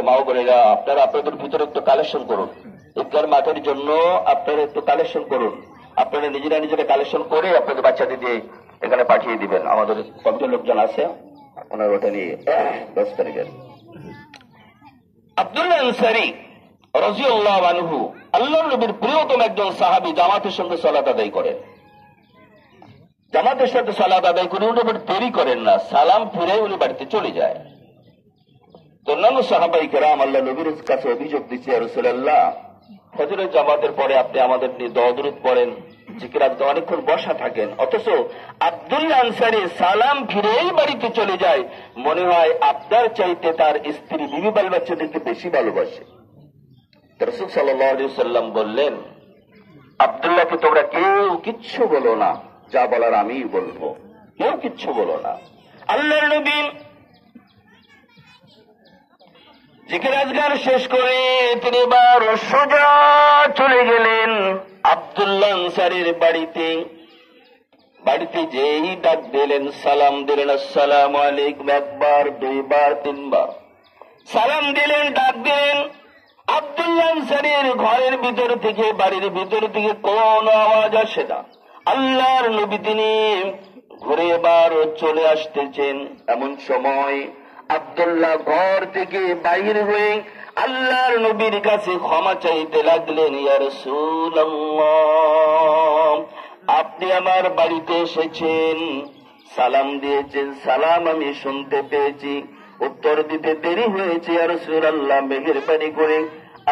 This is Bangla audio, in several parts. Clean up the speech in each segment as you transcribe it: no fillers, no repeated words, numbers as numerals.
মা ও বোনেরা, আপনারা আপনাদের ভিতরে একটু কালেকশন করুন। ঈদগার মাঠের জন্য আপনারা একটু কালেকশন করুন। আপনারা নিজেরা কালেকশন করে আপনাদের বাচ্চাদের দিয়ে এখানে পাঠিয়ে দিবেন। আমাদের কতজন লোকজন আছে ওনার ওটা নিয়ে 10 তারিখের। আব্দুল্লাহ আনসারী রাদিয়াল্লাহু আনহু আল্লাহর নবীর প্রিয়তম একজন সাহাবী, জামাতের সঙ্গে সালাত আদায় করেন। জামাতের সাথে সালাত আদায় করে উনি দেরি করেন না, সালাম ফিরে উনি বাড়িতে চলে যায়। তো অন্যান্য সাহাবাই কেরাম আল্লাহ নবীর কাছে অভিযোগ দিচ্ছে, ইয়া রাসূলুল্লাহ, ফজরের জামাতের পরে আপনি আমাদের নিয়ে দরুদ পড়েন, জিকির আজকাল অনেকক্ষণ বসা থাকেন, অথচ আব্দুল্লাহ আনসারী সালাম ফিরেই বাড়িতে চলে যায়। মনে হয় আপনার চাইতে তার স্ত্রী বিবি বাল বাচ্চাদেরকে বেশি ভালোবাসে। রাসূল সাল্লাল্লাহু আলাইহি ওয়াসাল্লাম বললেন, আব্দুল্লাহকে তোমরা কেউ কিচ্ছু বলো না, যা বলার আমিই বলবো, কেউ কিচ্ছু বলো না। আল্লাহর নবী জিকির আজকার শেষ করে তিনি এবার সোজা চলে গেলেন আব্দুল্লাহ আনসারীর বাড়িতে। বাড়িতে যেই ডাক দিলেন, সালাম দিলেন, আসসালামু আলাইকুম, একবার, দুইবার, তিনবার সালাম দিলেন, ডাক দিলেন। আব্দুল্লাহ আনসারীর ঘরের ভিতর থেকে, বাড়ির ভিতর থেকে কোন আওয়াজ আসে না। আল্লাহর নবী তিনি ঘুরে এবার চলে আসতেছেন। এমন সময় আব্দুল্লাহ ঘর থেকে বাইর হয়ে আল্লাহর নবীর কাছে ক্ষমা চাইতে লাগলেন, ইয়া রাসূলুল্লাহ, আপনি আমার বাড়িতে এসেছেন, সালাম দিয়েছেন, সালাম আমি শুনতে পেয়েছি, উত্তর দিতে দেরি হয়েছে, ইয়া রাসূলুল্লাহ, মেহেরবানি করে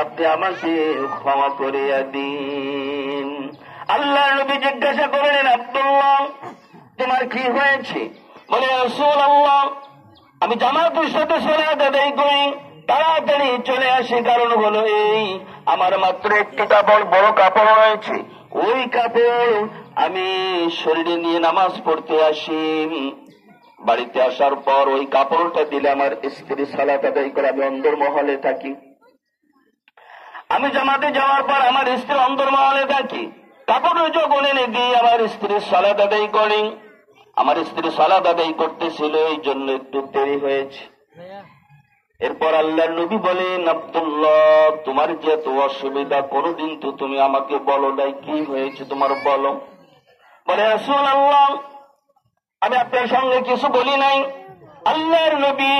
আপনি আমাকে ক্ষমা করে দিন। আল্লাহর নবী জিজ্ঞাসা করলেন, আব্দুল্লাহ তোমার কি হয়েছে? বলে, ইয়া রাসূলুল্লাহ, আমি জামাতের সাথে সালাত আদায় করি, তাড়াতাড়ি চলে আসি, কারণ হলো এই, আমার মাত্র একটি কাপড়, বড় কাপড় রয়েছে, ওই কাপড় আমি শরীরে নিয়ে নামাজ পড়তে আসি। বাড়িতে আসার পর ওই কাপড়টা দিলে আমার স্ত্রী সালাত আদায় করে, আমি অন্দরমহলে থাকি। আমি জামাতে যাওয়ার পর আমার স্ত্রী অন্দরমহলে থাকি, কাপড় যখন এনে দিয়ে আমার স্ত্রী সালাত আদায় করেন। আমার স্ত্রী সালাত আদায় করতেছিল, এই জন্য একটু দেরি হয়েছে। এরপর আল্লাহর নবী বলেন, আব্দুল্লাহ তোমার যে এত অসুবিধা, কোনদিন তো তুমি আমাকে বলো নাই, কি হয়েছে তোমার বলো। বলে, রাসূলুল্লাহ আমি আপনার সঙ্গে কিছু বলি নাই। আল্লাহর নবী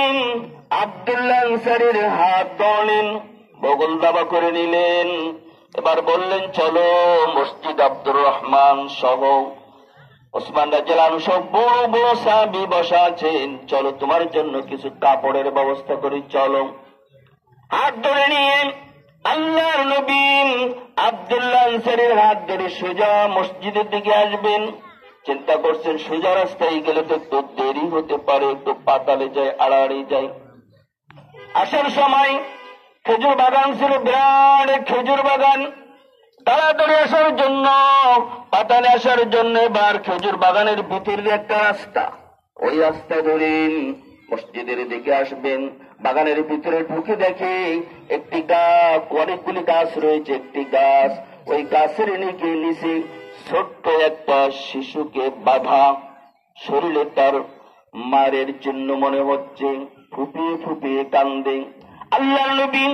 আব্দুল্লাহ আনসারীর হাত ধরলেন, বগল দাবা করে নিলেন, এবার বললেন, চলো মসজিদ আব্দুর রহমান সহ ওসমান রাদিয়াল্লাহু আনহু সব বড় বড় সাহাবী বসা আছেন, চলো তোমার জন্য কিছু কাপড়ের ব্যবস্থা করি, চলো। হাত ধরে নিয়ে আল্লাহর নবী আব্দুল্লাহ আনসারীর হাত ধরে সোজা মসজিদের দিকে আসবেন। চিন্তা করছেন, সোজা রাস্তায় গেলে তো একটু দেরি হতে পারে, একটু পাতালে যায়, আড়াআড়ি যায়। আসার সময় খেজুর বাগান ছিল, বিরাট খেজুর বাগান। তাড়াতাড়ি আসার জন্য, পাতালে আসার জন্য এবার খেজুর বাগানের ভিতরে একটা রাস্তা, ওই রাস্তা ধরেন মসজিদের দিকে আসবেন। বাগানের ভিতরে ঢুকে দেখে একটি গাছ, অনেকগুলি গাছ রয়েছে, একটি গাছ, ওই গাছের নিচে ছোট্ট একটা শিশুকে বাঁধা, শরীরে তার মায়ের চিহ্ন মনে হচ্ছে, ফুপিয়ে ফুপিয়ে কান্দে। আল্লাহর নবী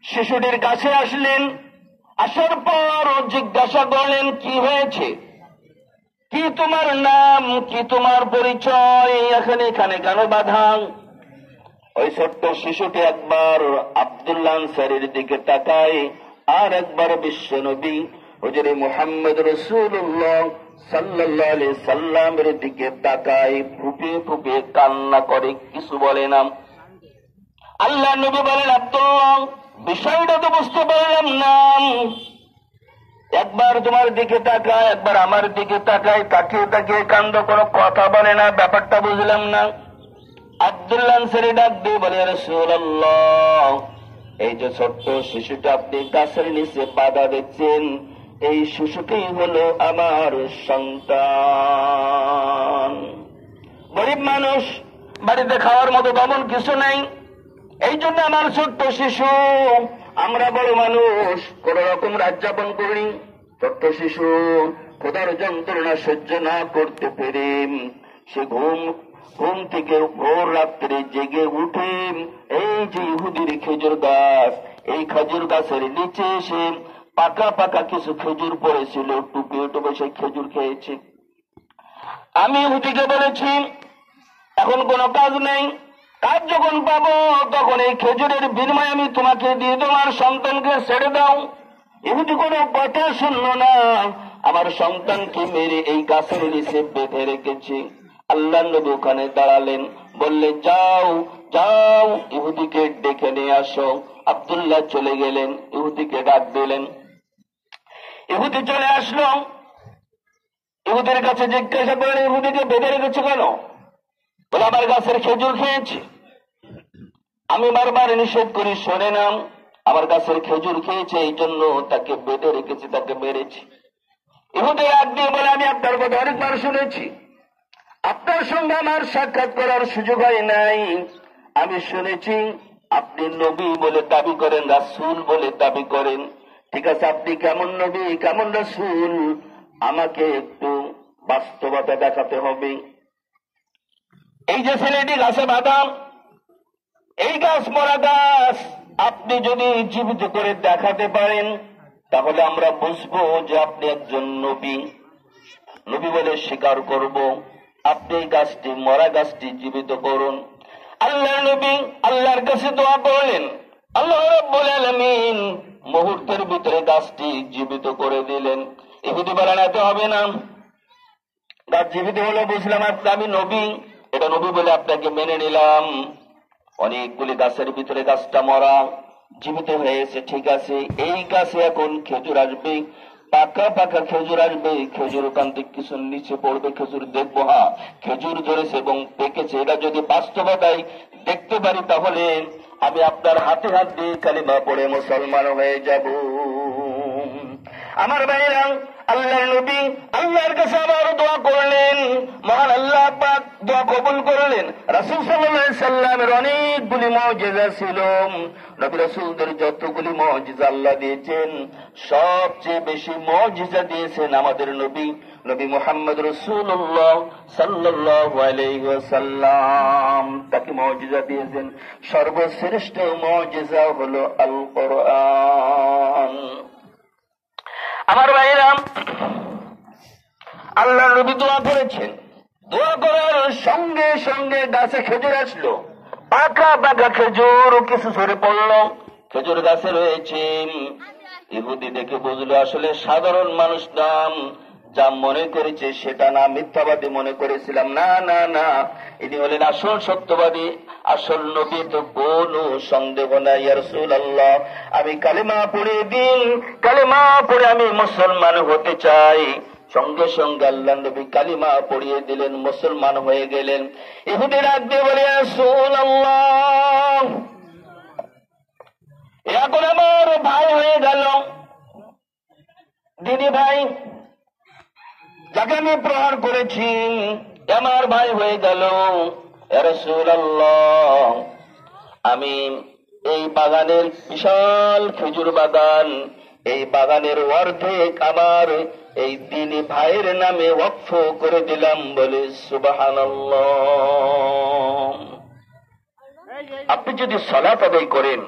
শিশুটির কাছে আসলেন, আসার পর জিজ্ঞাসা করলেন, কি হয়েছে, কি তোমার নাম, কি তোমার পরিচয়, এখানে কেন বাধা? ওই ছোট্ট শিশুটি একবার আব্দুল্লাহ আনসারীর দিকে তাকায়, আর একবার বিশ্ব নবী হুজুর মুহাম্মদ রাসূলুল্লাহ সাল্লাল্লাহু আলাইহি সাল্লামের দিকে তাকায়, ফুপিয়ে ফুপিয়ে কান্না করে, কিছু বলে না। আল্লাহ নবী বলেন, আব্দুল্লাহ বিষয়টা তো বুঝতে পারলাম না, একবার তোমার দিকে তাকায়, একবার আমার দিকে তাকায়, তাকিয়ে তাকিয়ে কান্দ, কোনো কথা বলে না, ব্যাপারটা বুঝলাম না। আব্দুল্লাহ আনসারী ডাক দিয়ে বলে, রাসূলুল্লাহ এই যে ছোট্ট শিশুটা আপনি গাছের নিচে বাধা দেখছেন, এই শিশুটি হলো আমার সন্তান। গরিব মানুষ, বাড়িতে খাওয়ার মতো তেমন কিছু নাই, এই জন্য আমার ছোট্ট শিশু, আমরা বড় মানুষ কোন রকম রাত যাপন করি, ছোট্ট শিশু ক্ষুধার যন্ত্রণা সহ্য না করতে পেরে সে ঘুম ঘুম থেকে ভোর রাত্রে জেগে উঠে এই যে ইহুদির খেজুর গাছ, এই খেজুর গাছের নিচে এসে পাকা পাকা কিছু খেজুর পড়েছিল, টুপিয়ে টুপে সেই খেজুর খেয়েছে। আমি ইহুদিকে বলেছি, এখন কোনো কাজ নেই, কাজ যখন পাবো তখন এই খেজুরের বিনিময়ে আমি তোমাকে দিয়ে তোমার সন্তানকে ছেড়ে দাও। ইহুদি কোনো কথা শুনল না, আমার সন্তানকে মেরে এই গাছের নিচে বেঁধে রেখেছে। আল্লাহ নবী ওখানে দাঁড়ালেন, বললেন যাও যাও ইহুদিকে ডেকে নিয়ে আসো। আব্দুল্লাহ চলে গেলেন, ইহুদিকে ডাক দিলেন। ইহুদি চলে আসলো, ইহুদির কাছে জিজ্ঞাসা করলেন, ইহুদিকে বেঁধে রেখেছে কেন? বলে আমার গাছের খেজুর খেয়েছে। আমি বারবার নিষেধ করি, শোনে না, আমার গাছের খেজুর খেয়েছে এই জন্য তাকে বেঁধে রেখেছি, তাকে মেরেছি। ইহুদি রাগ দিয়ে বলে, আমি আপনার কথা অনেকবার শুনেছি, আপনার সঙ্গে আমার সাক্ষাৎ করার সুযোগ হয় নাই। আমি শুনেছি আপনি নবী বলে দাবি করেন, রাসূল বলে দাবি করেন। ঠিক আছে, আপনি কেমন নবী কেমন রাসূল আমাকে একটু বাস্তবতা দেখাতে হবে। এই যে ছেলেটি গাছে বাঁধা, এই গাছ মরা গাছ আপনি যদি জীবিত করে দেখাতে পারেন তাহলে আমরা বুঝবো যে আপনি একজন নবী। নবী বলে স্বীকার করব। আপনি এই গাছটি, মরা গাছটি জীবিত করুন। আল্লাহর নবী আল্লাহর কাছে দোয়া করলেন, আল্লাহ রাব্বুল আলামিন মুহূর্তের ভিতরে গাছটি জীবিত করে দিলেন। ইহুদি বলেন এত হবে না, গাছ জীবিত হলো বুঝলাম, আমি নবী, এটা নবী বলে আপনাকে মেনে নিলাম। অনেকগুলি গাছের ভিতরে গাছটা মরা, জীবিত হয়েছে, ঠিক আছে, এই গাছে এখন খেজুর আসবে, পাকা পাকা খেজুর আসবে, খেজুর ওখান থেকে কিছু নিচে পড়বে, খেজুর দেখবো, হ্যাঁ খেজুর ধরেছে এবং পেকেছে। এটা যদি বাস্তবতায় দেখতে পারি তাহলে আমি আপনার হাতে হাত দিয়ে কালিমা পড়ে মুসলমান হয়ে যাব। আমার ভাইরা, আল্লাহর নবী আল্লাহর কাছে আবার দোয়া করলেন, মহান আল্লাহ পাক দোয়া কবুল করলেন। রাসূল সাল্লাল্লাহু আলাইহি সাল্লামের অনেকগুলি মুজিজা ছিল, নবী রাসূলদের যতগুলি মুজিজা আল্লাহ দিয়েছেন সবচেয়ে বেশি মুজিজা দিয়েছেন আমাদের নবী, নবী মুহাম্মদ রাসূলুল্লাহ সাল্লাল্লাহু আলাইহি ওয়াসাল্লাম। তাকে মুজিজা দিয়েছেন, সর্বশ্রেষ্ঠ মুজিজা হলো আল কোরআন। আমার ভাইরা, আল্লাহ নবী দোয়া করেছেন, দোয়া করার সঙ্গে সঙ্গে গাছে খেজুর আসলো, পাকা পাকা খেজুর কিছু ঝরে পড়লো, খেজুর গাছে রয়েছে। ইহুদি দেখে বুঝলো আসলে সাধারণ মানুষ নাম, যা মনে করেছে সেটা না, মিথ্যাবাদী মনে করেছিলাম, না না না, ইনি হলেন আসল সত্যবাদী, আসল নবী, তো কোনো সন্দেহ নাই। ইয়া রাসূলুল্লাহ, আমি কালেমা পড়ে দিন, কালেমা পড়ে আমি মুসলমান হতে চাই। সঙ্গে সঙ্গে আল্লাহ নবী কালিমা পড়িয়ে দিলেন, মুসলমান হয়ে গেলেন। ইহুদি রাগ দিয়ে বলে, ইয়া রাসূলুল্লাহ, এখন আমার ভাই হয়ে গেল, দিনী ভাই যাকে আমি প্রহার করেছি আমার ভাই হয়ে গেল। ইয়া রাসূলুল্লাহ, আমি এই বাগানের বিশাল খেজুর বাগান, এই বাগানের অর্ধেক আমার এই দিনী ভাইয়ের নামে ওয়াকফ করে দিলাম, বলে সুবহানাল্লাহ। আপনি যদি সালাত আদায় করেন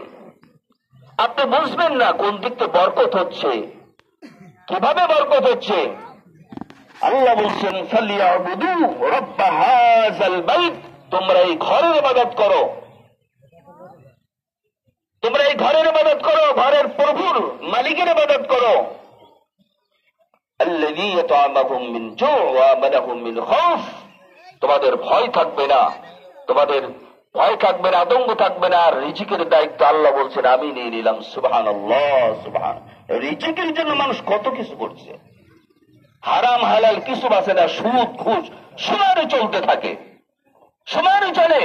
আপনি বুঝবেন না কোন দিক থেকে বরকত হচ্ছে, কিভাবে বরকত হচ্ছে। আল্লাহ বলছেন, ফালিয়াবুদু রাব্ব হাযাল বাইত, তোমরা এই ঘরের ইবাদত করো, তোমরা এই ঘরের ইবাদত করো, ঘরের প্রভুর মালিকের ইবাদত করো। আল্লাযী ইয়াতআমাহুম মিন জু' ওয়া আমানাহুম মিন খাউফ, তোমাদের ভয় থাকবে না, তোমাদের ভয় থাকবে না, আতঙ্ক থাকবে না। আর রিজিকের দায়িত্ব আল্লাহ বলছেন আমি নিয়ে নিলাম। সুবহানাল্লাহ, সুবহান। রিজিকের জন্য মানুষ কত কিছু করছে, হারাম হালাল কিছু বাঁচে না, সুদ ঘুষ সমানে চলতে থাকে, সমানে চলে।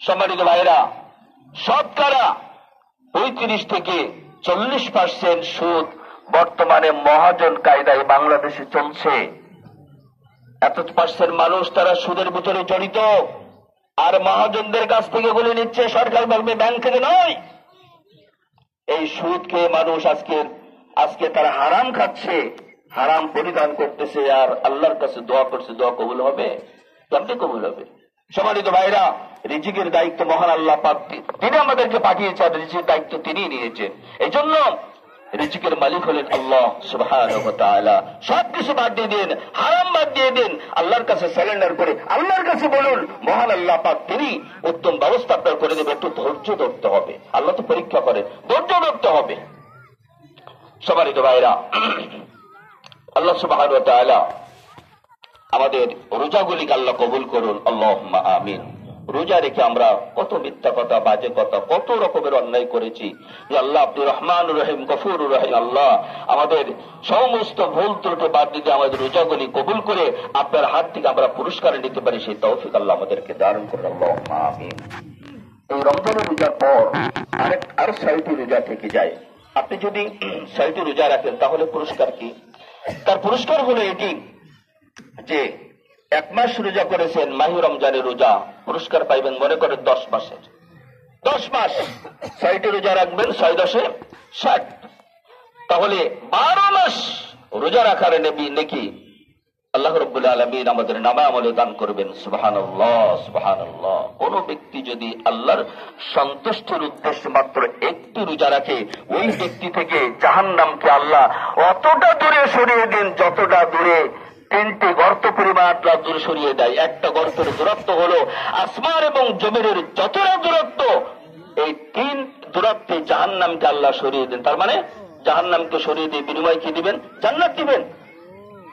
সম্মানিত ভাইরা, শতকরা ৩৫ থেকে ৪০% সুদ বর্তমানে মহাজন কায়দায় বাংলাদেশে চলছে। এত পার্সেন্ট মানুষ তারা সুদের ভিতরে জড়িত, আর মহাজনদের কাছ থেকে বলে নিচ্ছে, সরকার বলবে ব্যাংক থেকে নয়। এই সুদ খেয়ে মানুষ আজকে তারা হারাম খাচ্ছে, হারাম পরিধান করতেছে, আর আল্লাহর কাছে দোয়া করছে, দোয়া কবুল হবে? কেমনে কবুল হবে? সম্মানিত ভাইরা, রিজিকের দায়িত্ব মহান আল্লাহ পাক তিনি আমাদেরকে পাঠিয়েছেন, রিজিকের দায়িত্ব তিনি নিয়েছেন। এই জন্য রিজিকের মালিক হলেন আল্লাহ সুবহানাহু ওয়া তাআলা। সবকিছু বাদ দিয়ে দিন, হারাম বাদ দিয়ে দিন, আল্লাহর কাছে সারেন্ডার করে আল্লাহর কাছে বলুন, মহান আল্লাহ পাক তিনি উত্তম ব্যবস্থা আপনার করে দেবে। একটু ধৈর্য ধরতে হবে, আল্লাহ তো পরীক্ষা করে, ধৈর্য ধরতে হবে। সম্মানিত ভাইরা, আল্লাহ সুবহানাহু ওয়া তাআলা আমাদের রোজাগুলিকে আল্লাহ কবুল করুন, আল্লাহুম্মা আমিন। রোজা রেখে আমরা কত মিথ্যা কথা, বাজে কথা, কত রকমের অন্যায় করেছি। আল্লাহ আপনি রহমান রহিম, গফুর রহিম, আল্লাহ আমাদের সমস্ত ভুল ত্রুটি বাদ দিতে আমাদের রোজাগুলি কবুল করে আপনার হাত থেকে আমরা পুরস্কার নিতে পারি, সেই তৌফিক আল্লাহ আমাদেরকে দান করুন, আল্লাহুম্মা আমিন। এই রমজানের রোজার পর আর 6টি রোজা থেকে যায়। আপনি যদি 6টি রোজা রাখেন তাহলে পুরস্কার কি? তার পুরস্কার হলো এটি যে 1 মাস রোজা করেছেন, মাহে রমজানের রোজা, পুরস্কার পাইবেন মনে করেন 10 মাসের। 10 মাস 6টি রোজা রাখবেন, 6 10 60, তাহলে 12 মাস রোজা রাখার নেকি আল্লাহ রাব্বুল আলামিন আমাদের নামে আমলে দান করবেন। সুবহানাল্লাহ, সুবহানাল্লাহ। কোন ব্যক্তি যদি আল্লাহর সন্তুষ্টির উদ্দেশ্যে মাত্র একটি রোজা রাখে, ওই ব্যক্তি থেকে জাহান্নামকে আল্লাহ অতটা দূরে সরিয়ে দেন যতটা দূরে 3টি গর্ত পরিমাণ দূরে সরিয়ে দেয়। একটা গর্তের দূরত্ব হলো আসমান এবং জমিনের যতটা দূরত্ব, এই 3 দূরত্বে জাহান্নামকে আল্লাহ সরিয়ে দেন। তার মানে জাহান্নামকে সরিয়ে দিয়ে বিনিময় কি দিবেন? জান্নাত দিবেন,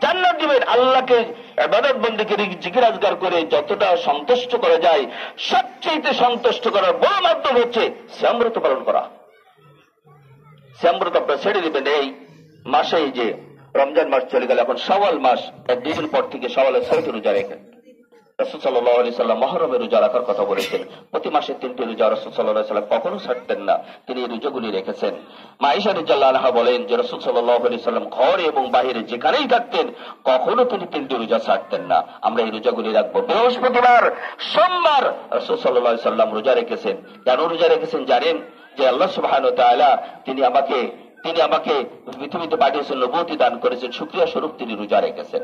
জান্নাত দিবেন। আল্লাহকে ইবাদত বন্দেগী জিকির আজগার করে যতটা সন্তুষ্ট করা যায়, সবচেয়ে সন্তুষ্ট করার বড় মাধ্যম হচ্ছে শ্যামব্রত পালন করা। শ্যামব্রত আপনারা ছেড়ে দিবেন। এই মাসেই যে রমজান মাস চলে গেল, এখন শাওয়াল মাস, 1 দিন পর থেকে শাওয়ালের 6টি রোজা রেখেন। রাসূল সাল্লাল্লাহু আলাইহি সাল্লাম মুহররমের রোজা রাখার কথা বলেছেন। প্রতি মাসে 3টি রোজা রাসূল সাল্লাল্লাহু আলাইহি সাল্লাম কখনো ছাড়তেন না, তিনি এই রোজাগুলি রেখেছেন। মা আয়েশা রাদিয়াল্লাহু আনহা বলেন যে রাসূল সাল্লাল্লাহু আলাইহি সাল্লাম ঘরে এবং বাইরে যেখানেই থাকতেন কখনো তিনি 3টি রোজা ছাড়তেন না। আমরা এই রোজাগুলি রাখবো। বৃহস্পতিবার, সোমবার রাসূল সাল্লাল্লাহু আলাইহি সাল্লাম রোজা রেখেছেন। কেন রোজা রেখেছেন জানেন? যে আল্লাহ সুবহানাহু ওয়া তাআলা তিনি আমাকে পৃথিবীতে পাঠিয়েছেন, নবুয়তি দান করেছেন, শুকরিয়া স্বরূপ তিনি রোজা রেখেছেন।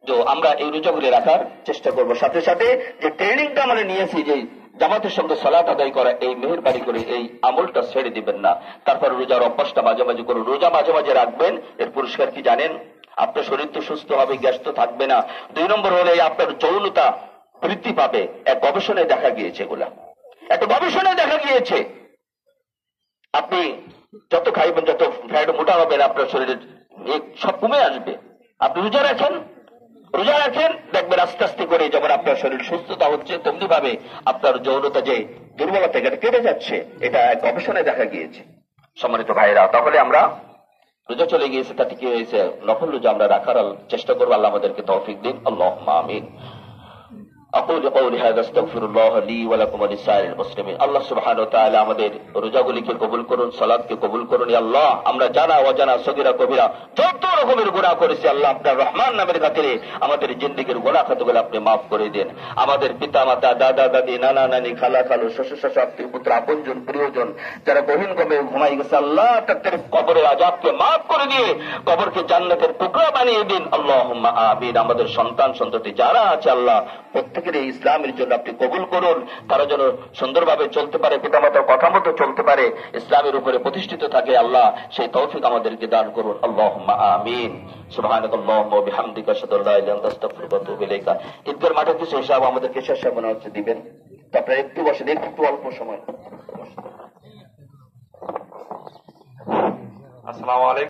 তো আমরা এই রোজাগুলি রাখার চেষ্টা করব। সাথে সাথে যে ট্রেনিংটা আমরা নিয়েছি, যে জামাতের সঙ্গে সালাত আদায় করা, এই মেহেরবানি করে এই আমলটা ছেড়ে দিবেন না। তারপর রোজার অভ্যাসটা মাঝে মাঝে করুন। রোজা মাঝে মাঝে রাখবেন, এর পুরস্কার কি জানেন? আপনার শরীর তো সুস্থ হবে, গ্যাস তো থাকবে না। 2 নম্বর হলে আপনার যৌনতা বৃদ্ধি পাবে। এক গবেষণায় দেখা গিয়েছে, একটা গবেষণায় দেখা গিয়েছে আপনি যত খাইবেন, যত ফ্যাট মোটা হবেন, আপনার শরীরের সব কমে আসবে। আপনি রোজা রাখেন, দেখবেন আস্তে আস্তে করে যেমন আপনার শরীর সুস্থতা হচ্ছে, তেমনি ভাবে আপনার যৌনতা যে দুর্বলতা এটা কেটে যাচ্ছে। এটা এক গবেষণায় দেখা গিয়েছে। সম্মানিত ভাইরা, তাহলে আমরা রোজা চলে গিয়েছে, তাতে কি হয়েছে? নফল রোজা আমরা রাখার চেষ্টা করবো। আল্লাহ আমাদেরকে তৌফিক দিন, আল্লাহুম্মা আমিন। أقول قولي هذا استغفر الله لي ولكم ولسائر المسلمين। আল্লাহ সুবহানাহু ওয়া তাআলা আমাদের রোজাগুলিকে কবুল করুন, সালাতকে কবুল করুন। আল্লাহ আমরা জানা অজানা সগীরা কবিরা যত রকমের গুনাহ করেছি, আল্লাহ আপনার রহমান নামের খাতিরে আমাদের জিন্দেগীর গুনাহ খাতাগুলো আপনি মাফ করে দেন। আমাদের পিতা মাতা, দাদা দাদি, নানা নানি, খালা খালু, শ্বশুর শাশুড়ি, আত্মীয় পুত্র, আপনজন, প্রিয়জন যারা গহীন গমে ঘুমাই গেছে, আল্লাহ তাদের কবরের আযাবকে মাফ করে দিয়ে কবরকে জান্নাতের টুকরা বানিয়ে দিন, আল্লাহুম্মা আমিন। আমাদের সন্তান সন্ততি যারা আছে, আল্লাহ প্রত্যেকের এই ইসলামের জন্য আপনি কবুল করুন। তারা যেন সুন্দরভাবে চলতে পারে, পিতামাতার কথা মতো চলতে পারে, ইসলামের উপরে প্রতিষ্ঠিত থাকে, আল্লাহ সেই তৌফিক আমাদেরকে দান করুন, আল্লাহুম্মা আমিন। সুবহানাকাল্লাহুম্মা ওয়া বিহামদিকা আশহাদু আল্লা ইলাহা ইল্লা আনতা আস্তাগফিরুকা ওয়া আতুবু ইলাইকা। ঈদের মাঠে কিছু হিসাব আমাদেরকে শেষ মনে হচ্ছে দিবেন, তো আপনারা একটু বসেন, একটু অল্প সময়। আসসালামু আলাইকুম।